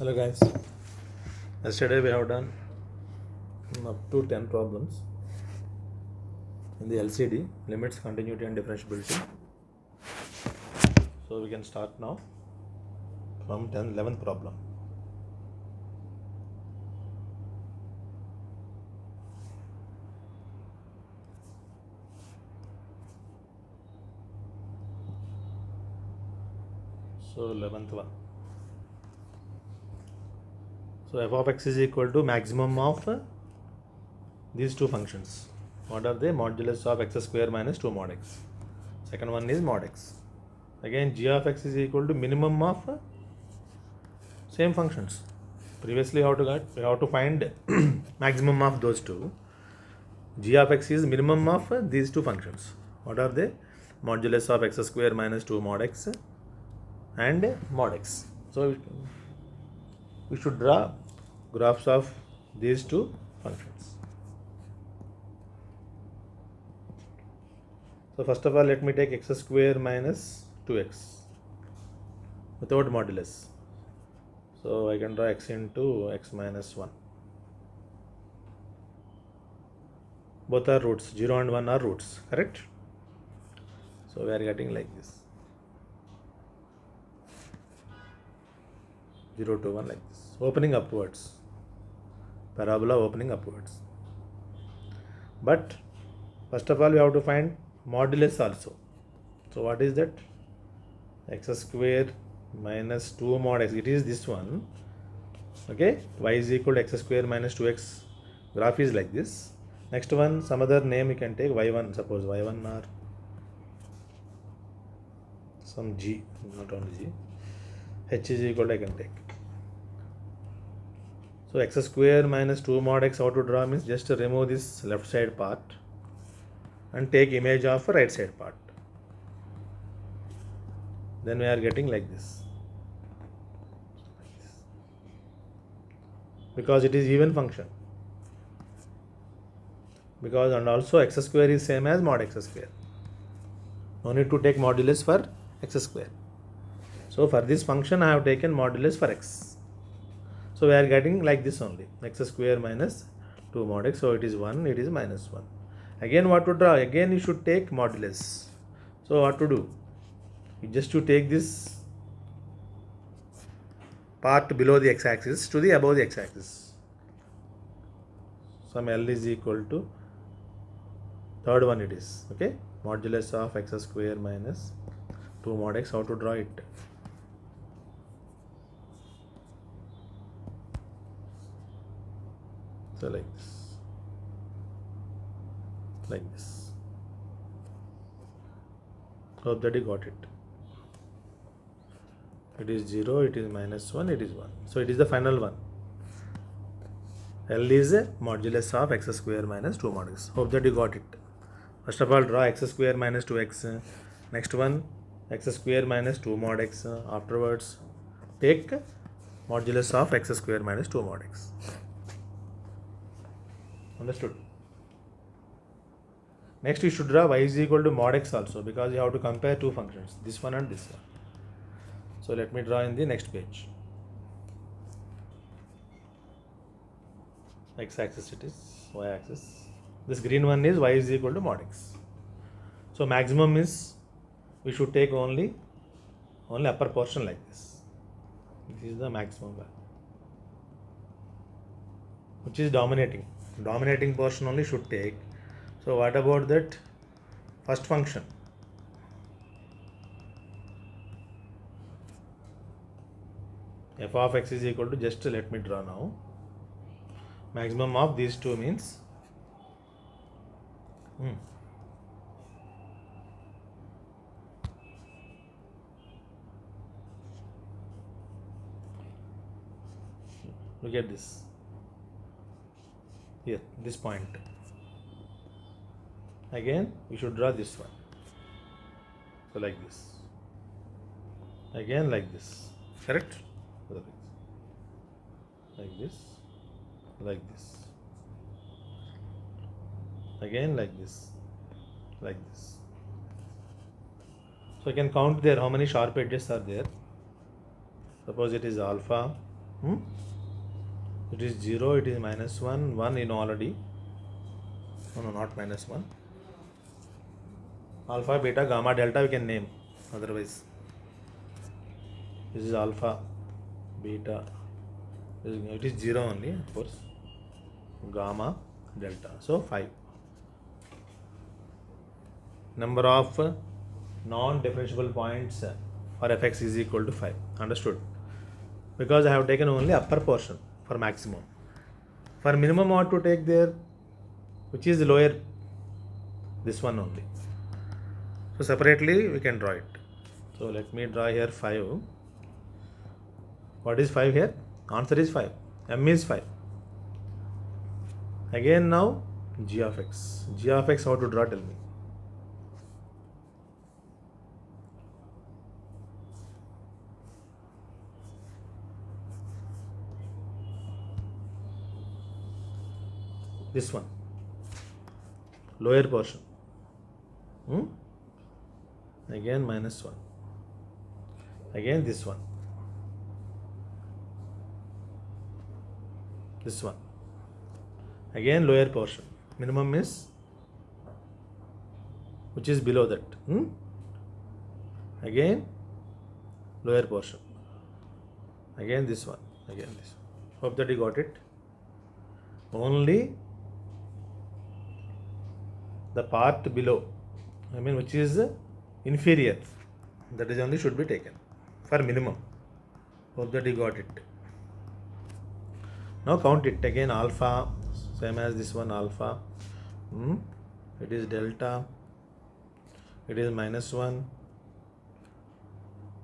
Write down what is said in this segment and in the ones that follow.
Hello guys, yesterday we have done up to 10 problems in the LCD, limits, continuity and differentiability. So we can start now from 11th problem. So 11th one. So f of x is equal to maximum of these two functions. What are they? Modulus of x square minus 2 mod x. Second one is mod x. Again, g of x is equal to minimum of same functions. Previously, we have to find maximum of those two. G of x is minimum of these two functions. What are they? Modulus of x square minus 2 mod x and mod x. So we should draw graphs of these two functions. So first of all, let me take x square minus 2x without modulus. So I can draw x into x minus 1. Both are roots, 0 and 1 are roots, correct? So we are getting like this, 0 to 1 like this, opening upwards, parabola opening upwards. But first of all, we have to find modulus also. So what is that? X square minus 2 mod x, it is this one. Okay, y is equal to x square minus 2x. Graph is like this. Next one, some other name you can take, y1, suppose y1 or some g, not only g. H is equal to I can take. So x square minus 2 mod x, how to draw means just remove this left side part and take image of right side part. Then we are getting like this. Because it is even function. Because and also x square is same as mod x square. No need to take modulus for x square. So for this function I have taken modulus for x. So we are getting like this only, x square minus 2 mod x. So it is 1, it is minus 1. Again what to draw? Again you should take modulus. So what to do? You just to take this part below the x-axis to the above the x-axis. Some L is equal to, third one it is, okay? Modulus of x square minus 2 mod x, how to draw it? So like this, like this. Hope that you got it. It is 0, it is minus 1, it is 1. So it is the final one. L is a modulus of x square minus 2 mod x. Hope that you got it. First of all, draw x square minus 2x. Next one, x square minus 2 mod x. Afterwards, take modulus of x square minus 2 mod x. Understood? Next, you should draw y is equal to mod x also, because you have to compare two functions, this one and this one. So let me draw in the next page. X axis it is, y axis. This green one is y is equal to mod x. So maximum is, we should take only upper portion like this. This is the maximum value, which is dominating. Dominating portion only should take. So what about that first function? F of x is equal to, just let me draw now. Maximum of these two means look at this here, this point. Again we should draw this one. So like this, again like this, correct? Like this, like this, again like this, like this. So I can count there how many sharp edges are there. Suppose it is alpha, It is 0, it is minus 1, 1 in already. No, not minus 1. Alpha, beta, gamma, delta we can name otherwise. This is alpha, beta. It is 0 only, of course. Gamma, delta. So 5. Number of non-differentiable points for fx is equal to 5. Understood? Because I have taken only upper portion for maximum. For minimum, what to take there? Which is lower? This one only. So separately we can draw it. So let me draw here 5. What is 5 here? Answer is 5. M is 5. Again now g of x. G of x how to draw, tell me. This one. Lower portion. Again minus 1. Again this one. This one. Again lower portion. Minimum is which is below that. Again lower portion. Again this one. Again this one. Hope that you got it. Only the part below, which is inferior, that is only should be taken for minimum. Hope that you got it. Now count it again. Alpha, same as this one, alpha. It is delta. It is minus 1.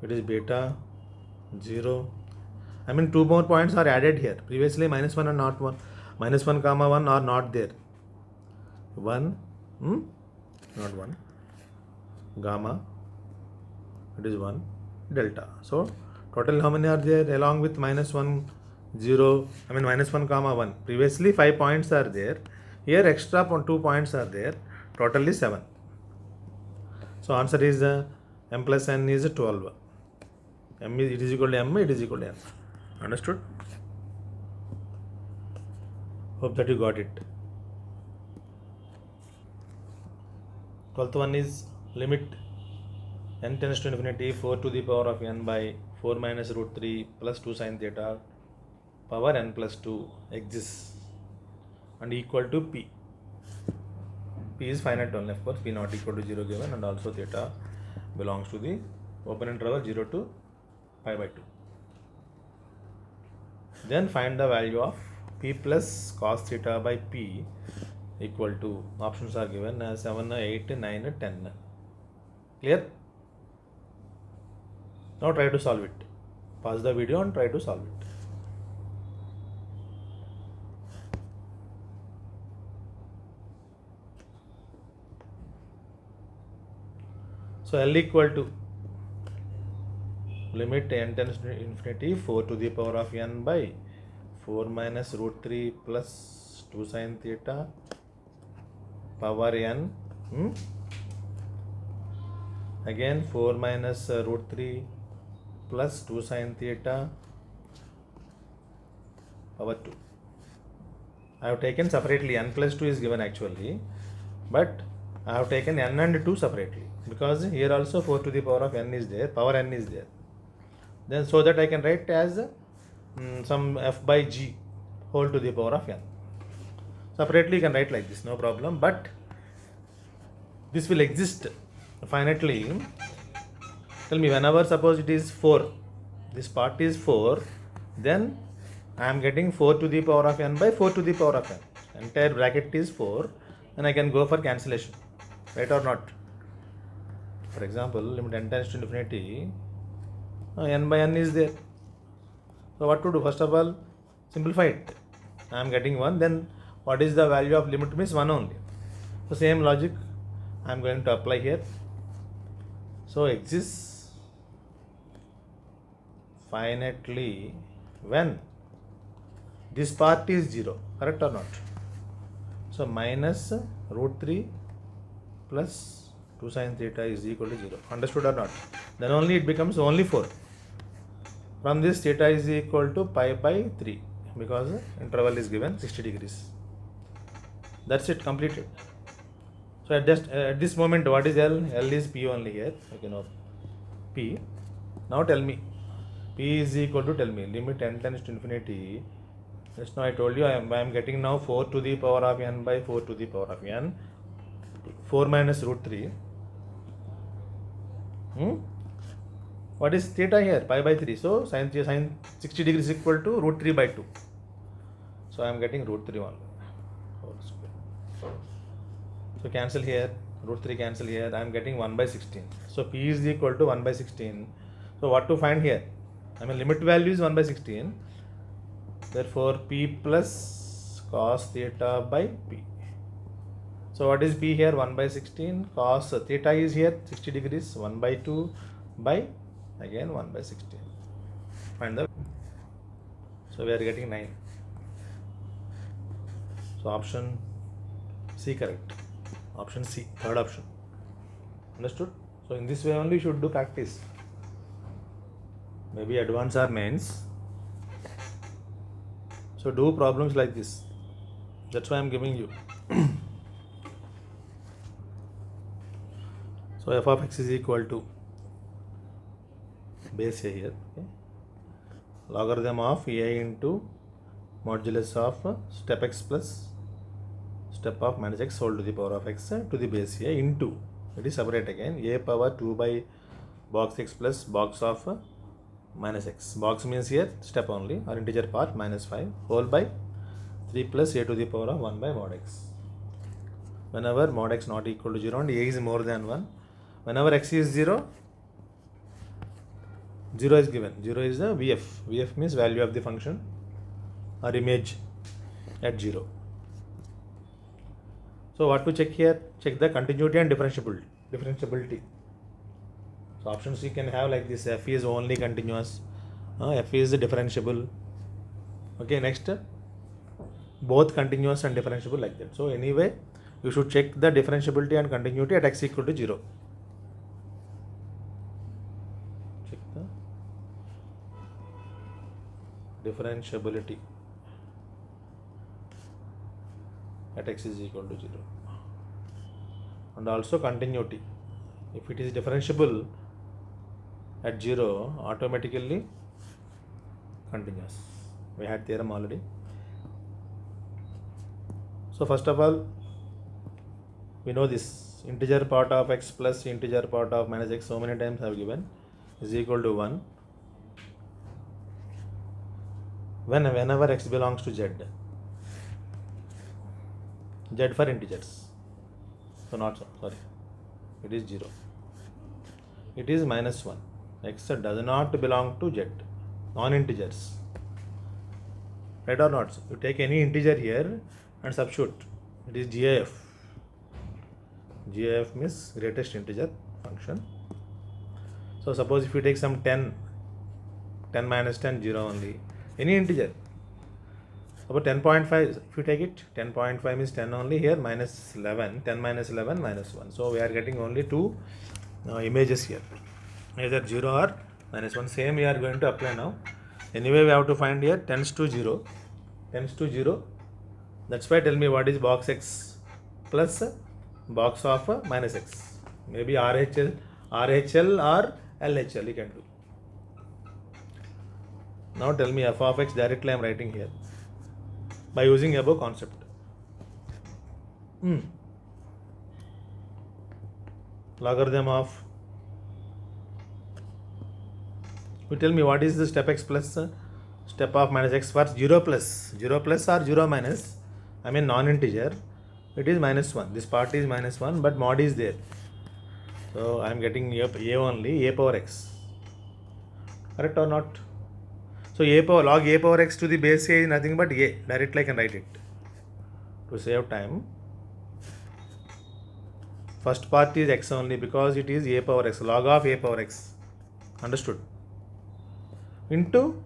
It is beta, 0. 2 more points are added here. Previously minus 1 and not 1. Minus 1 comma 1 are not there. 1, not 1. Gamma, it is 1. Delta. So total how many are there along with minus 1, 0, minus 1 comma 1. Previously 5 points are there. Here extra 2 points are there. Total is 7. So answer is m plus n is 12. M is, it is equal to m, it is equal to n. Understood? Hope that you got it. 12th one is limit n tends to infinity 4 to the power of n by 4 minus root 3 plus 2 sin theta power n plus 2 exists and equal to p. P is finite only, of course, p not equal to 0 given, and also theta belongs to the open interval 0 to pi by 2. Then find the value of p plus cos theta by p equal to, options are given as 7, 8, 9, 10. Clear? Now try to solve it. Pause the video and try to solve it. So L equal to limit n tends to infinity 4 to the power of n by 4 minus root 3 plus 2 sin theta power n. Again 4 minus root 3 plus 2 sin theta power 2. I have taken separately. N plus 2 is given actually, but I have taken n and 2 separately because here also 4 to the power of n is there, power n is there. Then so that I can write as some f by g whole to the power of n. Separately you can write like this, no problem, but this will exist finitely. Tell me, whenever suppose it is 4, this part is 4, then I am getting 4 to the power of n by 4 to the power of n. Entire bracket is 4, and I can go for cancellation, right or not? For example, limit n tends to infinity, n by n is there. So what to do? First of all, simplify it. I am getting 1, then what is the value of limit means 1 only. So same logic I am going to apply here. So exists finitely when this part is 0, correct or not? So minus root 3 plus 2 sin theta is equal to 0. Understood or not? Then only it becomes only 4. From this theta is equal to pi by 3 because interval is given 60 degrees. That's it, completed. So at this moment, what is L? L is P only here. Okay, now P. Now tell me, P is equal to, tell me, limit n tends to infinity. Just now I told you I am getting now 4 to the power of n by 4 to the power of n. 4 minus root 3. What is theta here? Pi by 3. So sin 60 degrees is equal to root 3 by 2. So I am getting root 3 only. So cancel here, root 3 cancel here, I am getting 1 by 16. So P is equal to 1 by 16. So what to find here? I mean limit value is 1 by 16. Therefore P plus cos theta by P. So what is P here? 1 by 16. Cos theta is here 60 degrees, 1 by 2 by again 1 by 16. Find the. So we are getting 9. So option C correct. Option C, third option. Understood? So in this way only you should do practice. Maybe advance or mains. So do problems like this. That's why I am giving you. So f of x is equal to base a here. Okay. Logarithm of a into modulus of step x plus step of minus x whole to the power of x to the base a into, it is separate again, a power 2 by box x plus box of minus x. Box means here step only or integer part minus 5 whole by 3 plus a to the power of 1 by mod x. Whenever mod x not equal to 0 and a is more than 1, whenever x is 0, 0 is given. 0 is the VF. VF means value of the function or image at 0. So what to check here? Check the continuity and differentiability. So option C can have like this: f is only continuous, f is differentiable. Okay, next both continuous and differentiable like that. So anyway, you should check the differentiability and continuity at x equal to 0. Check the differentiability at x is equal to 0 and also continuity. If it is differentiable at 0, automatically continuous. We had theorem already. So first of all, we know this integer part of x plus integer part of minus x, so many times I have given, is equal to 1 whenever x belongs to z. Z for integers. So not so, sorry. It is 0. It is minus 1. X does not belong to Z. Non-integers. Right or not? So you take any integer here and substitute. It is GIF. GIF means greatest integer function. So suppose if you take some 10 minus 10, 0 only. Any integer. About 10.5, if you take it, 10.5 means 10 only, here minus 11, 10 minus 11 minus 1. So we are getting only two images here, either 0 or minus 1. Same we are going to apply now. Anyway, we have to find here tends to 0. That's why tell me what is box x plus box of minus x. Maybe RHL or LHL you can do. Now tell me f of x, directly I am writing here by using above concept. Logarithm of, you tell me what is the step x plus step of minus x for 0 plus or 0 minus, I mean non-integer, it is minus 1. This part is minus 1 but mod is there. So I am getting a only, a power x. Correct or not? So log a power x to the base a is nothing but a. Directly I can write it. To save time, first part is x only because it is a power x, log of a power x. Understood? Into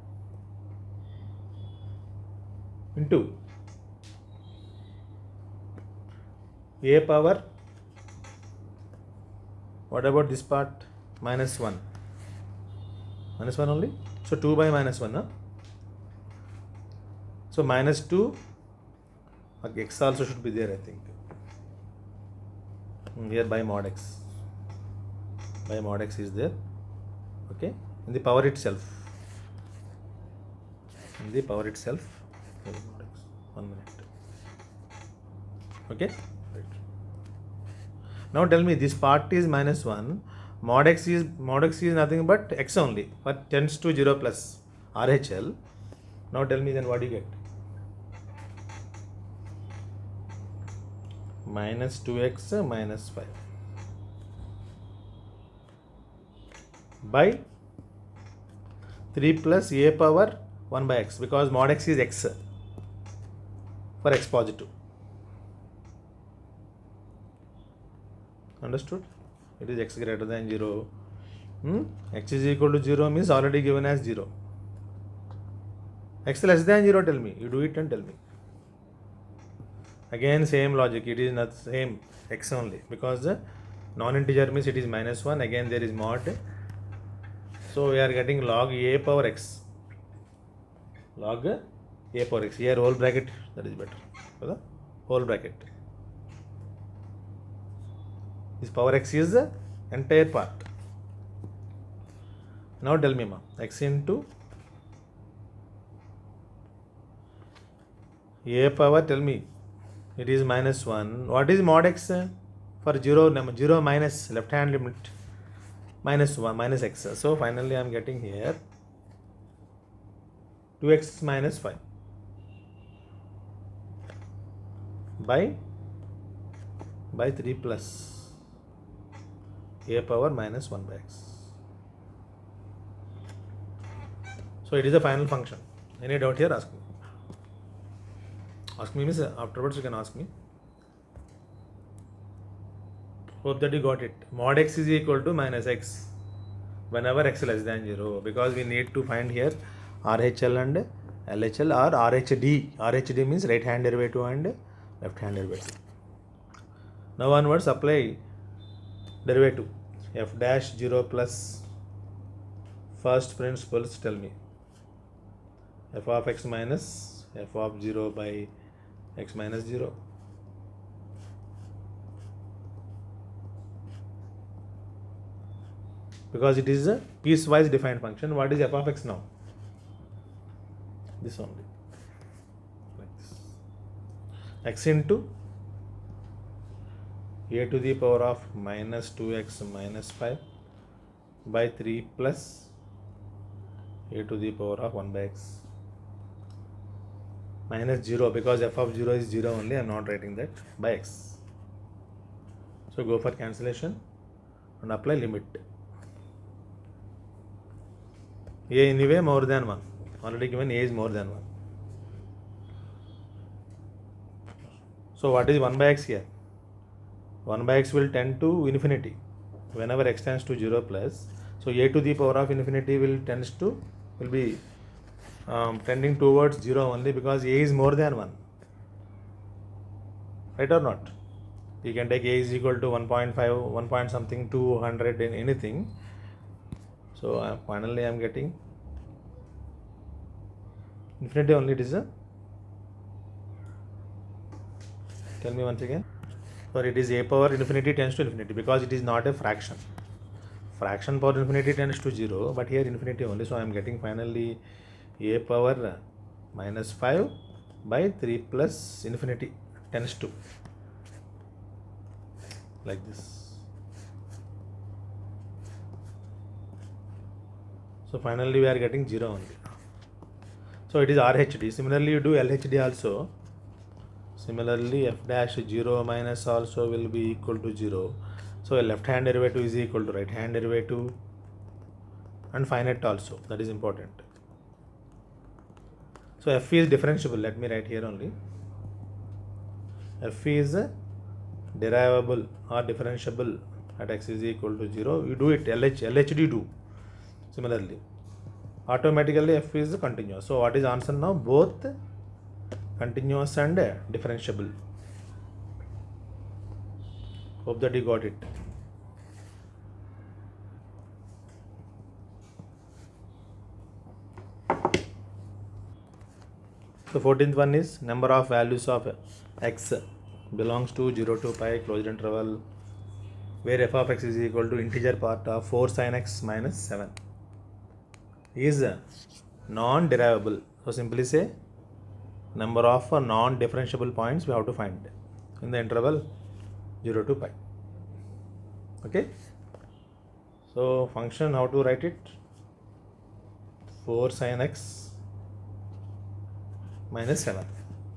a power, what about this part? Minus 1. Minus 1 only. So 2 by minus 1. Huh? So minus 2. Okay, x also should be there, I think. Here by mod x. By mod x is there. Okay. In the power itself. In the power itself. Mod x. 1 minute. Okay. Right. Now tell me, this part is minus 1. Mod x is nothing but x only. But tends to 0 plus RHL. Now tell me then what do you get? Minus 2x minus 5 by 3 plus a power 1 by x, because mod x is x for x positive. Understood? It is x greater than 0. X is equal to 0 means already given as 0. X less than 0, tell me. You do it and tell me. Again same logic, it is not same x only, because the non-integer means it is minus 1. Again there is mod. So we are getting log a power x. Log a power x. Here whole bracket, that is better. Okay? Whole bracket. This power x is the entire part. Now tell me, x into a power, tell me, it is minus 1. What is mod x? For 0 minus left hand limit, minus 1 minus x. So finally I am getting here 2x minus 5 by 3 plus a power minus 1 by x. So it is the final function. Any doubt here? Ask me. Ask me means afterwards you can ask me. Hope that you got it. Mod x is equal to minus x whenever x less than 0, because we need to find here RHL and LHL or RHD. RHD means right hand derivative and left hand derivative. Now onwards apply derivative. F dash 0 plus first principles, tell me. F of x minus f of 0 by x minus 0. Because it is a piecewise defined function. What is f of x now? This only. Like this. X into a to the power of minus 2x minus 5 by 3 plus a to the power of 1 by x minus 0, because f of 0 is 0 only, I am not writing that, by x. So go for cancellation and apply limit. A anyway more than 1. Already given a is more than 1. So what is 1 by x here? 1 by x will tend to infinity whenever x tends to 0 plus. So a to the power of infinity will be tending towards 0 only, because a is more than 1. Right or not? You can take a is equal to 1.5, 1 point something, 200 in anything. So finally I am getting infinity only. It is a, tell me once again. For it is a power infinity tends to infinity, because it is not a fraction. Fraction power infinity tends to 0, but here infinity only. So I am getting finally a power minus 5 by 3 plus infinity tends to, like this. So finally we are getting 0 only. So it is RHD. Similarly you do LHD also. Similarly f dash 0 minus also will be equal to 0. So a left hand derivative is equal to right hand derivative, and finite also. That is important. So f is differentiable. Let me write here only. F is derivable or differentiable at x is equal to 0. You do it, LHD do. Similarly, automatically f is continuous. So what is answer now? Both continuous and differentiable. Hope that you got it. So 14th one is number of values of x belongs to 0 to pi closed interval where f of x is equal to integer part of 4 sin x minus 7 is non-derivable. So simply say number of non-differentiable points we have to find in the interval 0 to pi. Okay. So function, how to write it? 4 sin x minus 7,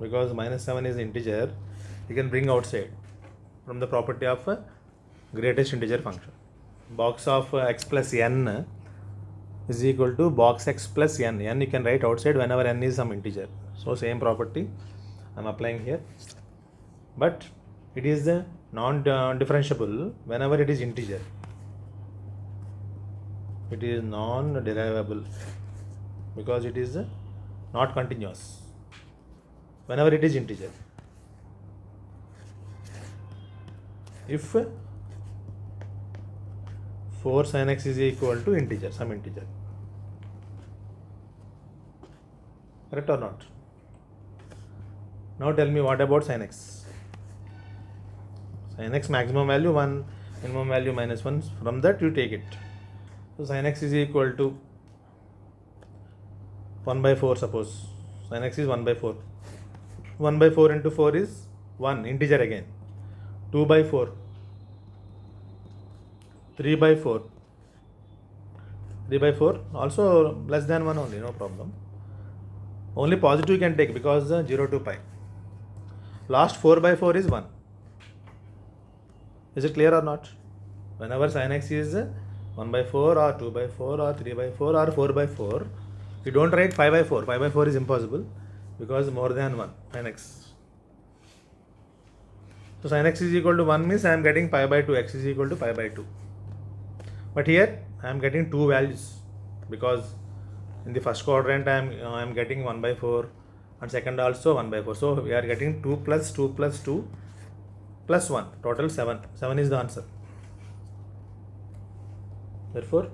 because minus 7 is integer, you can bring outside from the property of greatest integer function. Box of x plus n is equal to box x plus n. N you can write outside whenever n is some integer. So same property I am applying here, but it is non-differentiable whenever it is integer. It is non-derivable because it is not continuous whenever it is integer. If 4 sin x is equal to integer, some integer. Correct or not? Now tell me, what about sin x? Sin x maximum value 1, minimum value minus 1, from that you take it. So sin x is equal to 1 by 4, suppose. Sin x is 1 by 4. 1 by 4 into 4 is 1, integer again. 2 by 4. 3 by 4. 3 by 4 also less than 1 only, no problem. Only positive you can take because 0 to pi. Last 4 by 4 is 1. Is it clear or not? Whenever sin x is 1 by 4 or 2 by 4 or 3 by 4 or 4 by 4, you don't write 5 by 4. 5 by 4 is impossible because more than 1 sin x. So sin x is equal to 1 means I am getting pi by 2, x is equal to pi by 2. But here I am getting two values because in the first quadrant I am getting 1 by 4 and second also 1 by 4. So we are getting 2 plus 2 plus 2 plus 1, total 7. 7 is the answer. Therefore,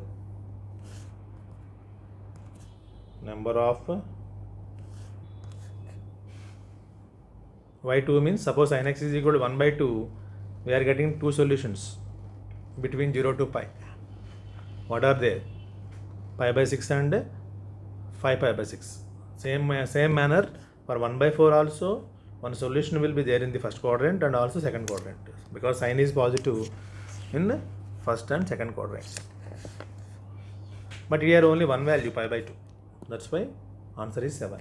number of y2 means, suppose sin x is equal to 1 by 2, we are getting two solutions between 0 to pi. What are they? Pi by 6 and 5 pi by 6. Same manner for 1 by 4 also, one solution will be there in the first quadrant and also second quadrant, because sign is positive in first and second quadrant. But here only one value, pi by 2. That's why answer is 7.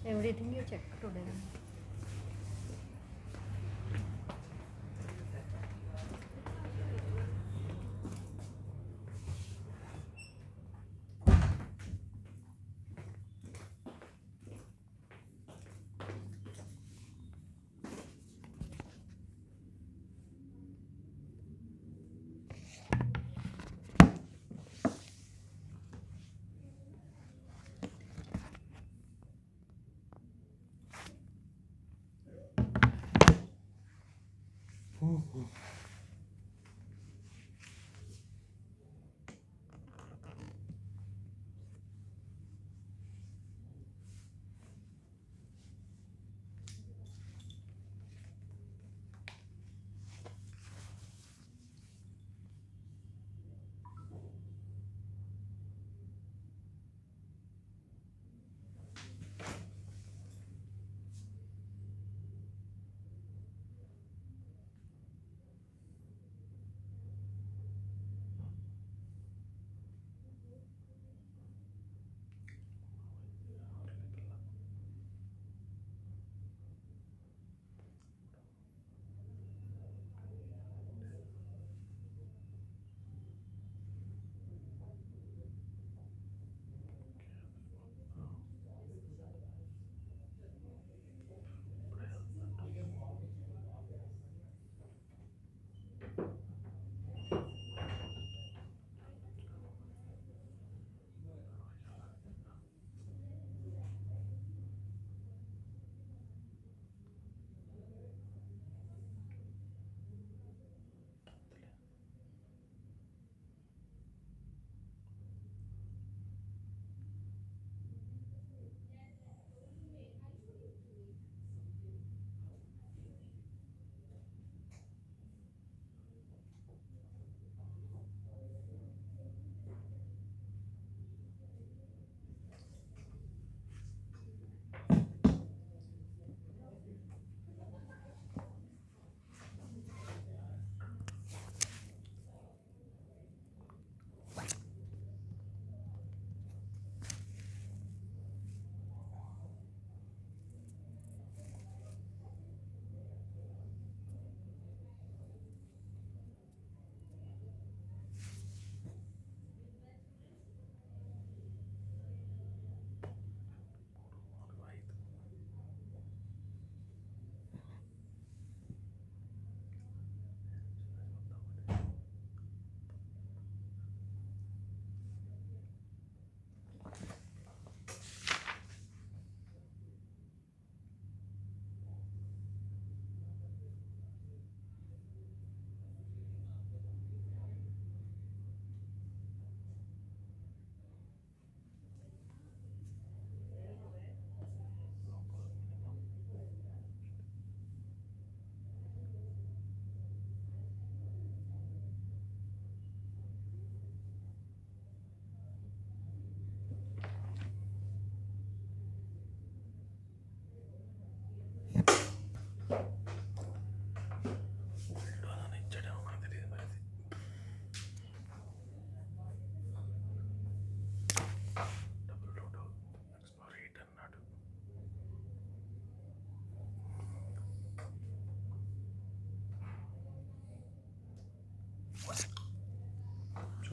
Everything you check today.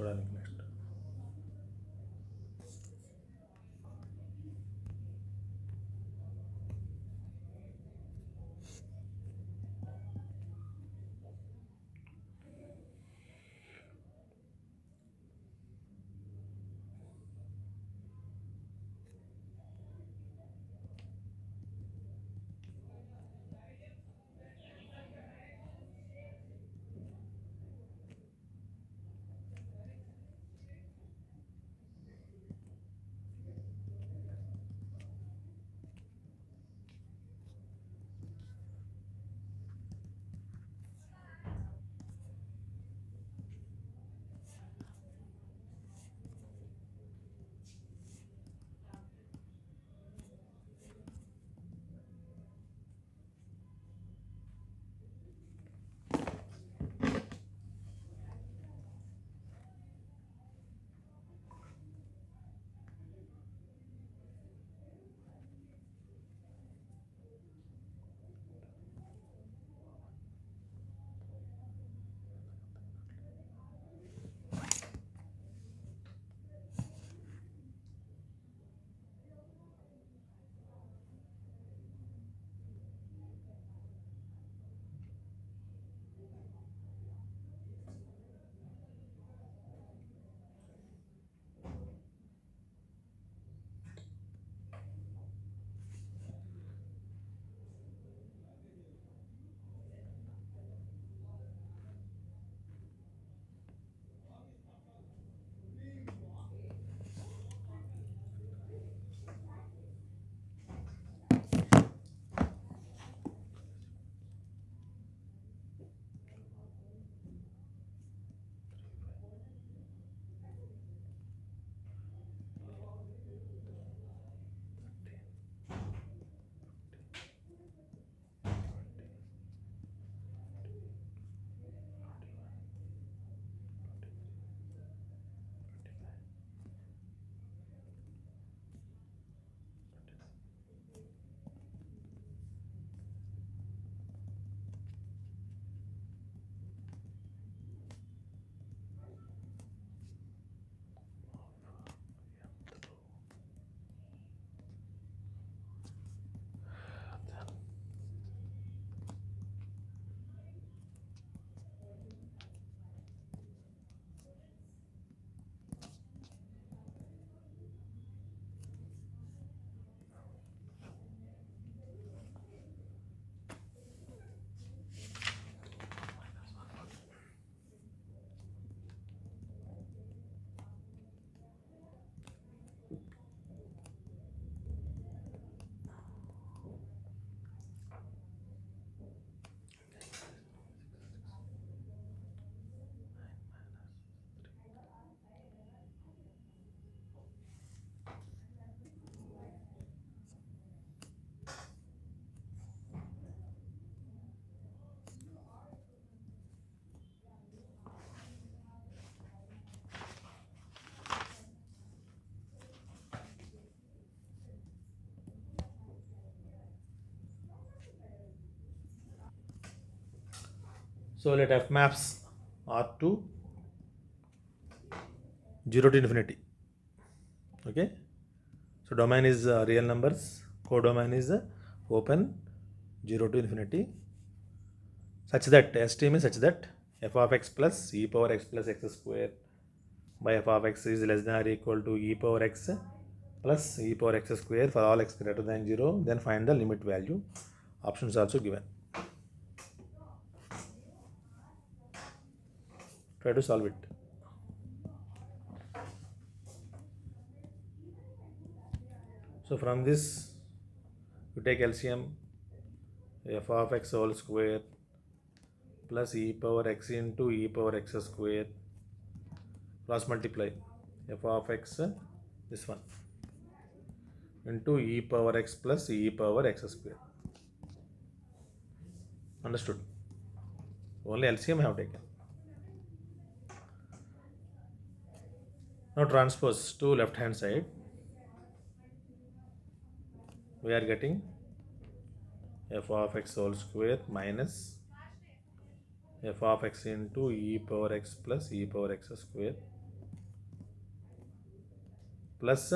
చూడడానికి next. So let f maps R to 0 to infinity. Okay. So domain is real numbers. Codomain is open 0 to infinity. Such that ST is such that f of x plus e power x plus x square by f of x is less than or equal to e power x plus e power x square for all x greater than 0. Then find the limit value. Options also given. Try to solve it. So from this you take LCM f of x whole square plus e power x into e power x square cross multiply f of x this one into e power x plus e power x square. Understood? Only LCM I have taken. Now transpose to left hand side. We are getting f of x whole square minus f of x into e power x plus e power x square plus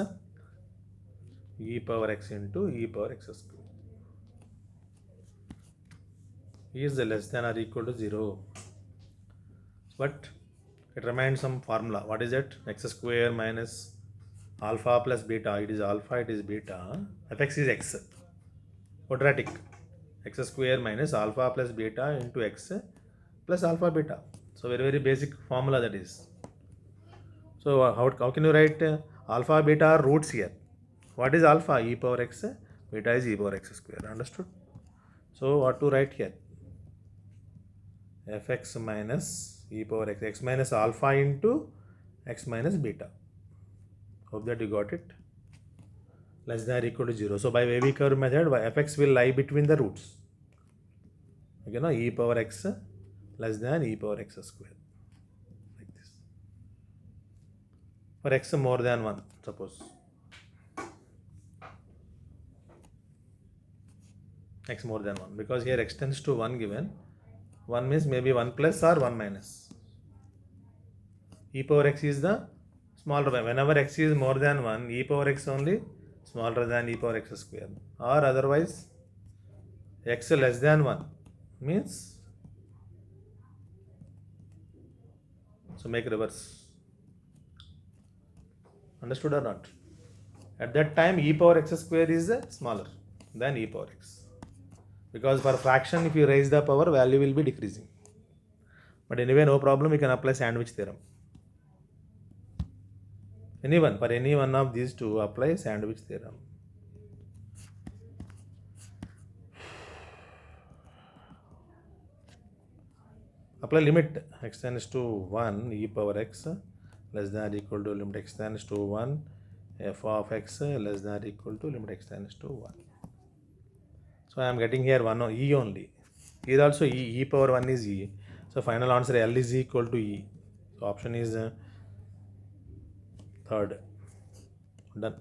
e power x into e power x square is less than or equal to 0. But it remains some formula. What is it? X square minus alpha plus beta. It is alpha, it is beta. Fx is x. Quadratic. X square minus alpha plus beta into x plus alpha beta. So very very basic formula that is. So how can you write alpha beta are roots here? What is alpha? E power x. Beta is e power x square. Understood? So what to write here? Fx minus e power x. X minus alpha into x minus beta. Hope that you got it. Less than or equal to 0. So by wavy curve method, fx will lie between the roots. Okay, now e power x less than e power x square. Like this. For x more than 1, suppose. X more than 1. Because here x tends to 1 given. 1 means maybe 1 plus or 1 minus. E power x is the smaller one. Whenever x is more than 1, e power x only smaller than e power x square. Or otherwise, x less than 1 means, so make reverse. Understood or not? At that time, e power x square is smaller than e power x. Because for fraction, if you raise the power, value will be decreasing. But anyway, no problem, we can apply sandwich theorem. For any one of these two, apply sandwich theorem. Apply limit x tends to 1 e power x less than or equal to limit x tends to 1 f of x less than or equal to limit x tends to 1. So I am getting here 1 e only. Here also e power 1 is e. So final answer L is equal to e. So option is third. Done.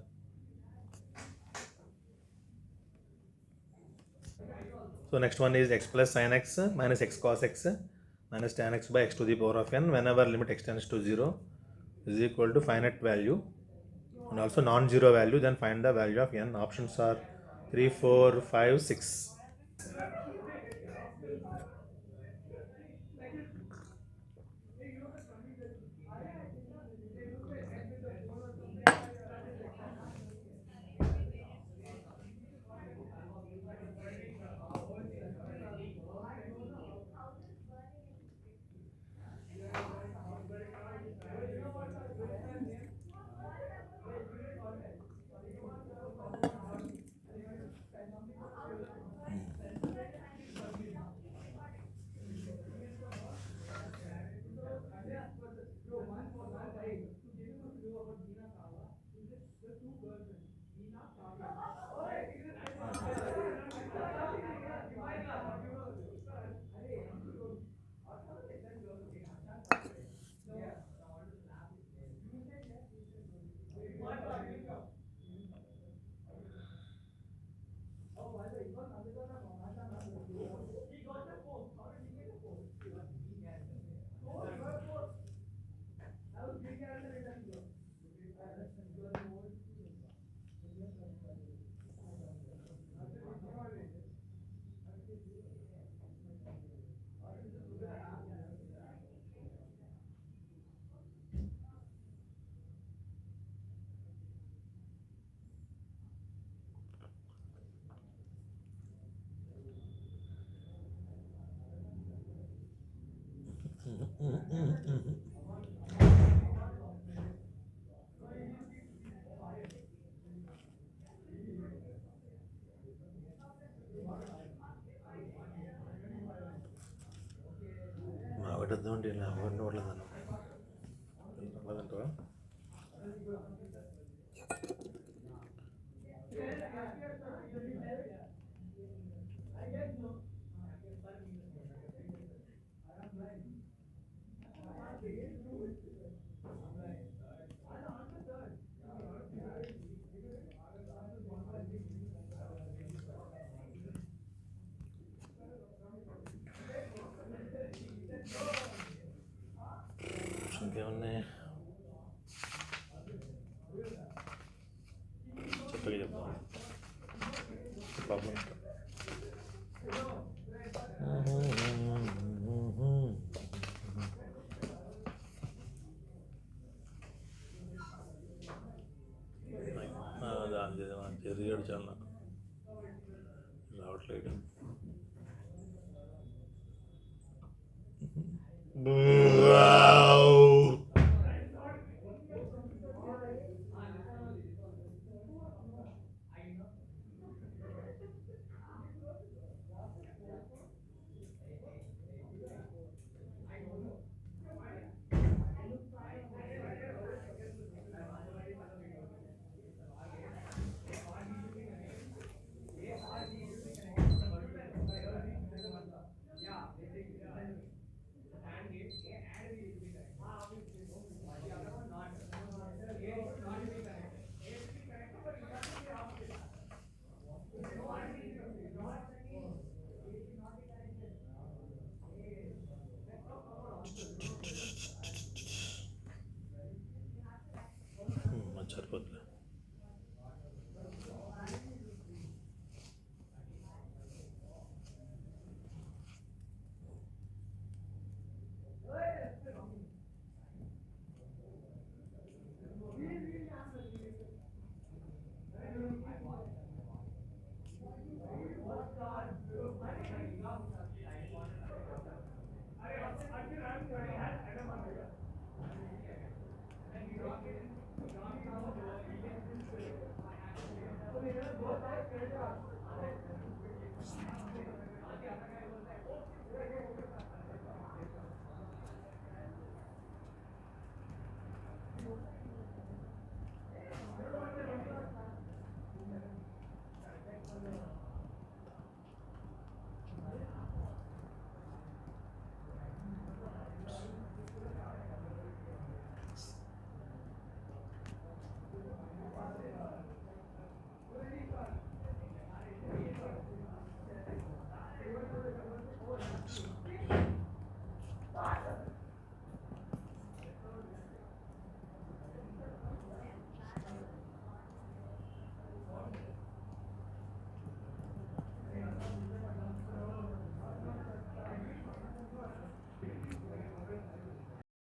So next one is x plus sin x minus x cos x minus tan x by x to the power of n whenever limit x tends to 0 is equal to finite value and also non-zero value, then find the value of n. Options are 3, 4, 5, 6. సింపుల్గా చెప్తాం problem. దాని చెరిగాడు చాలా రావట్లేదు. సరిపోతుంది.